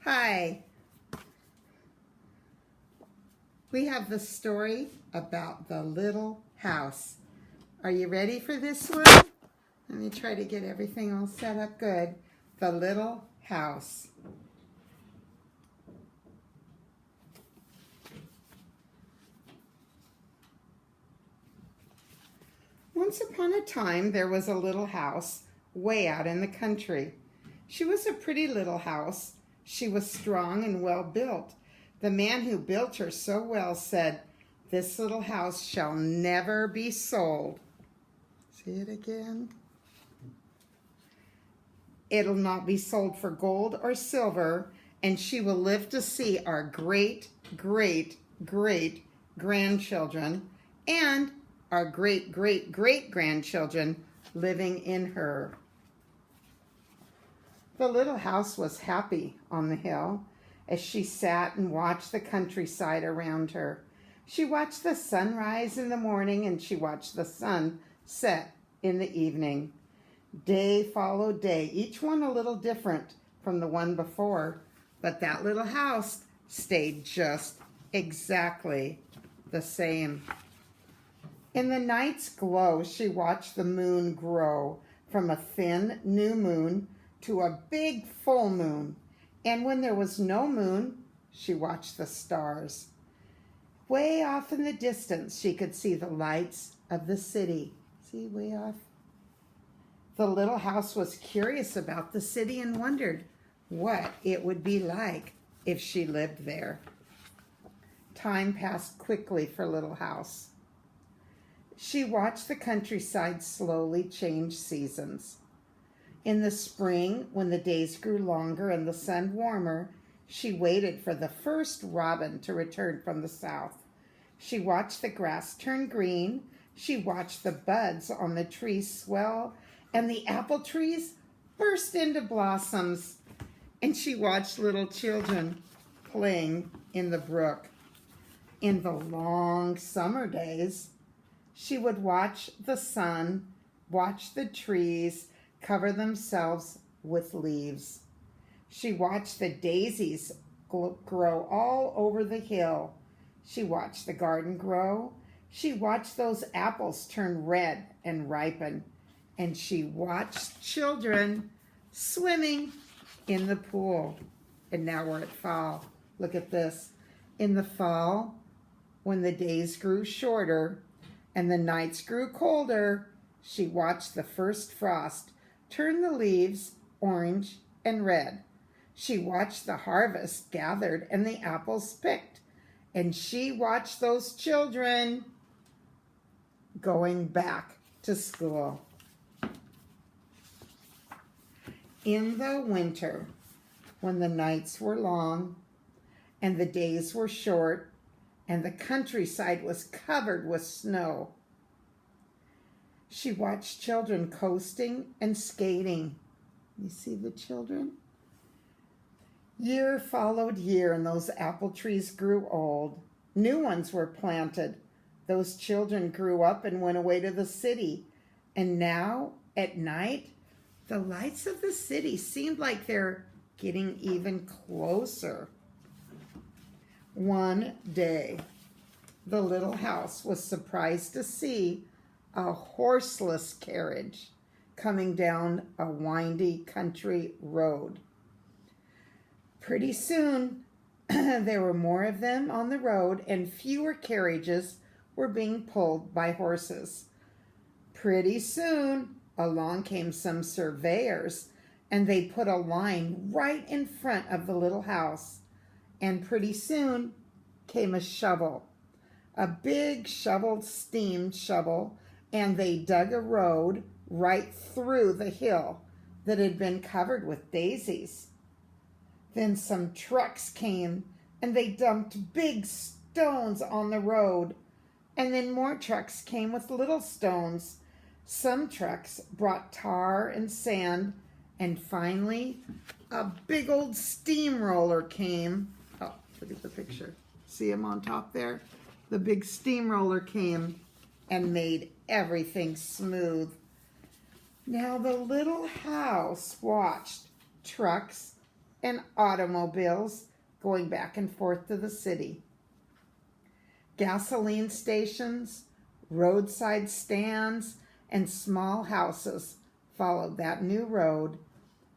Hi. We have the story about the little house. Are you ready for this one? Let me try to get everything all set up good. The little house. Once upon a time, there was a little house way out in the country. She was a pretty little house. She was strong and well built. The man who built her so well said, "This little house shall never be sold." See it again? "It'll not be sold for gold or silver, and she will live to see our great, great, great grandchildren and our great, great, great grandchildren living in her." The little house was happy on the hill as she sat and watched the countryside around her. She watched the sun rise in the morning and she watched the sun set in the evening. Day followed day, each one a little different from the one before, but that little house stayed just exactly the same. In the night's glow, she watched the moon grow from a thin new moon to a big full moon. And when there was no moon, she watched the stars. Way off in the distance, she could see the lights of the city. See, way off? The little house was curious about the city and wondered what it would be like if she lived there. Time passed quickly for Little House. She watched the countryside slowly change seasons. In the spring, when the days grew longer and the sun warmer, she waited for the first robin to return from the south. She watched the grass turn green. She watched the buds on the trees swell and the apple trees burst into blossoms. And she watched little children playing in the brook. In the long summer days, she would watch the sun, watch the trees cover themselves with leaves. She watched the daisies grow all over the hill. She watched the garden grow. She watched those apples turn red and ripen. And she watched children swimming in the pool. And now we're at fall. Look at this. In the fall, when the days grew shorter and the nights grew colder, she watched the first frost turn the leaves orange and red. She watched the harvest gathered and the apples picked. And she watched those children going back to school. In the winter, when the nights were long and the days were short and the countryside was covered with snow, she watched children coasting and skating. You see the children? Year followed year, and those apple trees grew old. New ones were planted. Those children grew up and went away to the city. And now, at night, the lights of the city seemed like they're getting even closer. One day, the little house was surprised to see a horseless carriage coming down a windy country road. Pretty soon, there were more of them on the road and fewer carriages were being pulled by horses. Pretty soon, along came some surveyors and they put a line right in front of the little house. And pretty soon came a shovel, a big shoveled steam shovel, and they dug a road right through the hill that had been covered with daisies. Then some trucks came and they dumped big stones on the road. And then more trucks came with little stones. Some trucks brought tar and sand. And finally, a big old steamroller came. Oh, look at the picture. See him on top there? The big steamroller came and made everything smooth. Now the little house watched trucks and automobiles going back and forth to the city. Gasoline stations, roadside stands, and small houses followed that new road.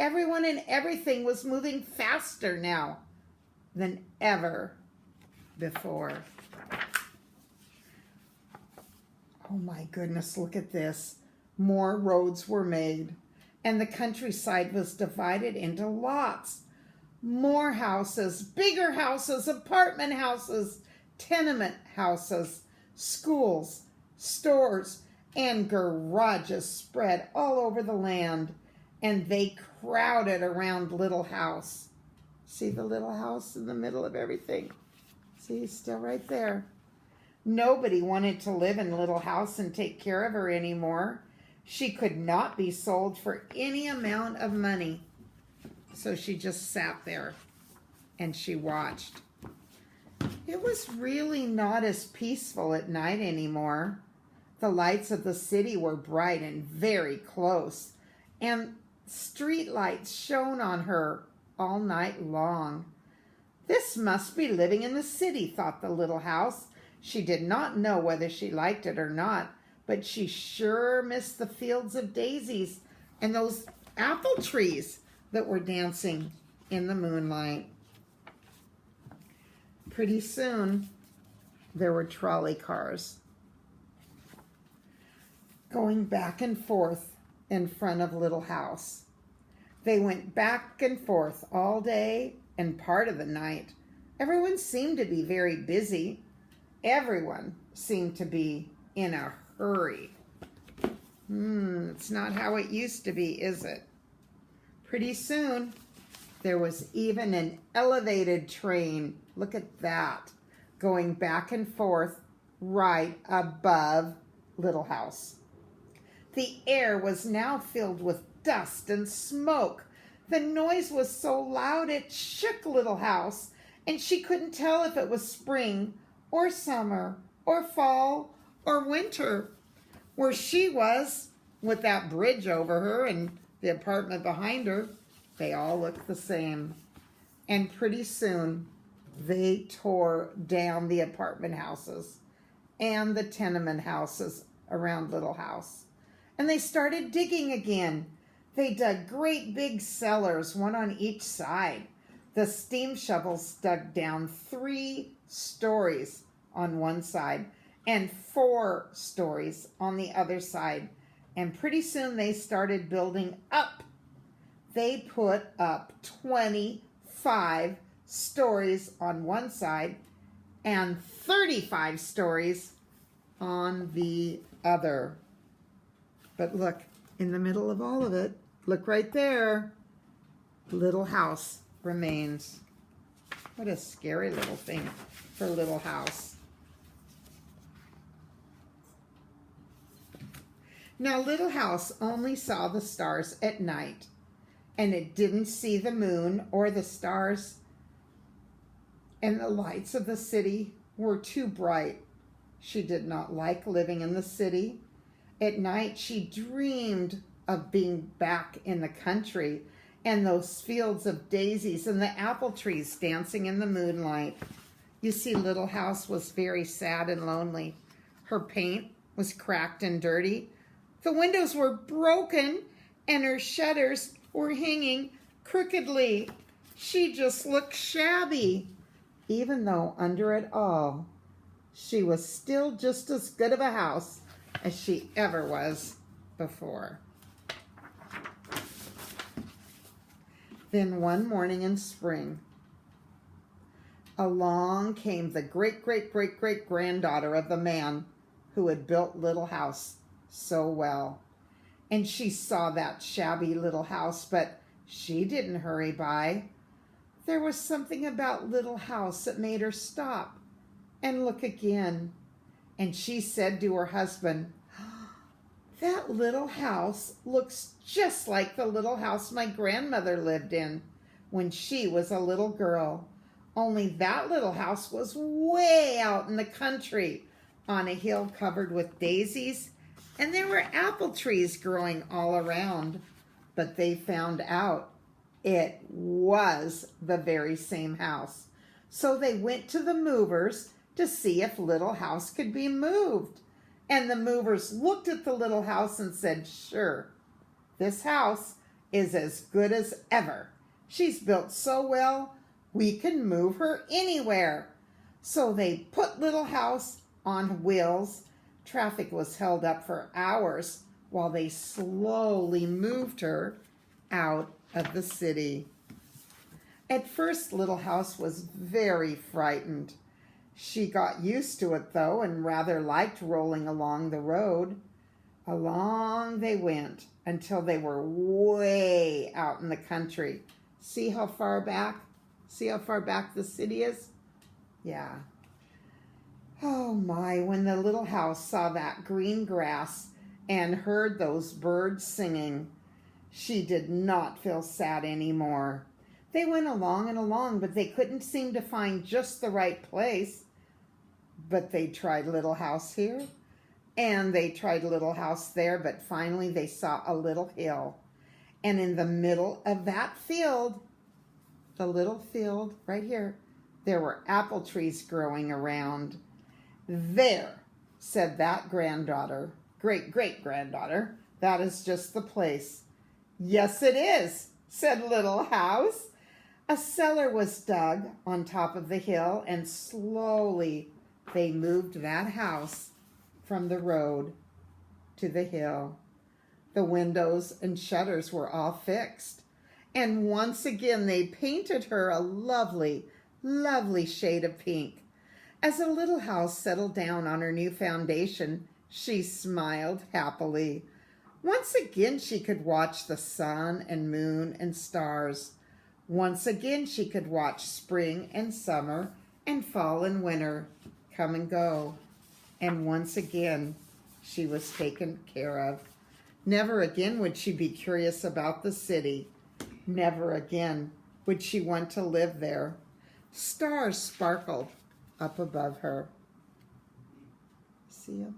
Everyone and everything was moving faster now than ever before. Oh my goodness, look at this. More roads were made, and the countryside was divided into lots. More houses, bigger houses, apartment houses, tenement houses, schools, stores, and garages spread all over the land, and they crowded around Little House. See the little house in the middle of everything? See, still right there. Nobody wanted to live in Little House and take care of her anymore. She could not be sold for any amount of money. So she just sat there and she watched. It was really not as peaceful at night anymore. The lights of the city were bright and very close, and street lights shone on her all night long. This must be living in the city, thought the little house. She did not know whether she liked it or not, but she sure missed the fields of daisies and those apple trees that were dancing in the moonlight. Pretty soon, there were trolley cars going back and forth in front of Little House. They went back and forth all day and part of the night. Everyone seemed to be very busy. Everyone seemed to be in a hurry. It's not how it used to be, is it? Pretty soon, there was even an elevated train. Look at that. Going back and forth right above Little House. The air was now filled with dust and smoke. The noise was so loud it shook Little House, and she couldn't tell if it was spring or summer or fall or winter. Where she was, with that bridge over her and the apartment behind her, they all looked the same. And pretty soon, they tore down the apartment houses and the tenement houses around Little House. And they started digging again. They dug great big cellars, one on each side. The steam shovels dug down 3 stories on one side and 4 stories on the other side. And pretty soon they started building up. They put up 25 stories on one side and 35 stories on the other. But look, in the middle of all of it, look right there, Little House remains. What a scary little thing for Little House. Now, Little House only saw the stars at night, and it didn't see the moon or the stars, and the lights of the city were too bright. She did not like living in the city. At night, she dreamed of being back in the country and those fields of daisies and the apple trees dancing in the moonlight. You see, Little House was very sad and lonely. Her paint was cracked and dirty. The windows were broken and her shutters were hanging crookedly. She just looked shabby, even though under it all, she was still just as good of a house as she ever was before. Then one morning in spring, along came the great-great-great-great-granddaughter of the man who had built Little House so well. And she saw that shabby little house, but she didn't hurry by. There was something about Little House that made her stop and look again. And she said to her husband, "That little house looks just like the little house my grandmother lived in when she was a little girl. Only that little house was way out in the country on a hill covered with daisies, and there were apple trees growing all around. But they found out It was the very same house. So they went to the movers to see if Little House could be moved. And the movers looked at the little house and said, sure, this house is as good as ever. She's built so well, we can move her anywhere. So they put Little House on wheels. Traffic was held up for hours while they slowly moved her out of the city. At first, Little House was very frightened. She got used to it, though, and rather liked rolling along the road. Along they went until they were way out in the country. See how far back? See how far back the city is? Yeah. Oh my, when the Little House saw that green grass and heard those birds singing, she did not feel sad anymore. They went along and along, but they couldn't seem to find just the right place. But they tried Little House here, and they tried Little House there, but finally they saw a little hill. And in the middle of that field, the little field right here, there were apple trees growing around. There, said that granddaughter, great-great-granddaughter, that is just the place. Yes, it is, said Little House. A cellar was dug on top of the hill, and slowly they moved that house from the road to the hill. The windows and shutters were all fixed, and once again they painted her a lovely, lovely shade of pink. As the Little House settled down on her new foundation, she smiled happily. Once again she could watch the sun and moon and stars. Once again she could watch spring and summer and fall and winter come and go. And once again she was taken care of. Never again would she be curious about the city. Never again would she want to live there. Stars sparkled up above her. See you?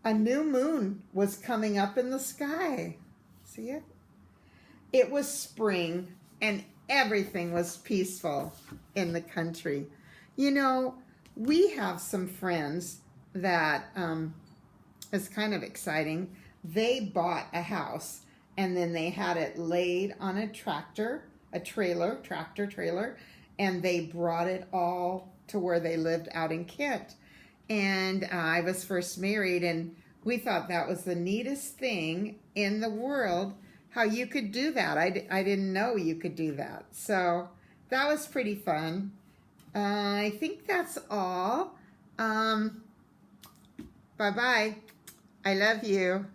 A new moon was coming up in the sky. See it? It was spring, and everything was peaceful in the country. You know, we have some friends that is kind of exciting. They bought a house, and then they had it laid on a tractor trailer, and they brought it all to where they lived out in Kent. And I was first married, and we thought that was the neatest thing in the world, how you could do that. I didn't know you could do that. So that was pretty fun. I think that's all. Bye-bye. I love you.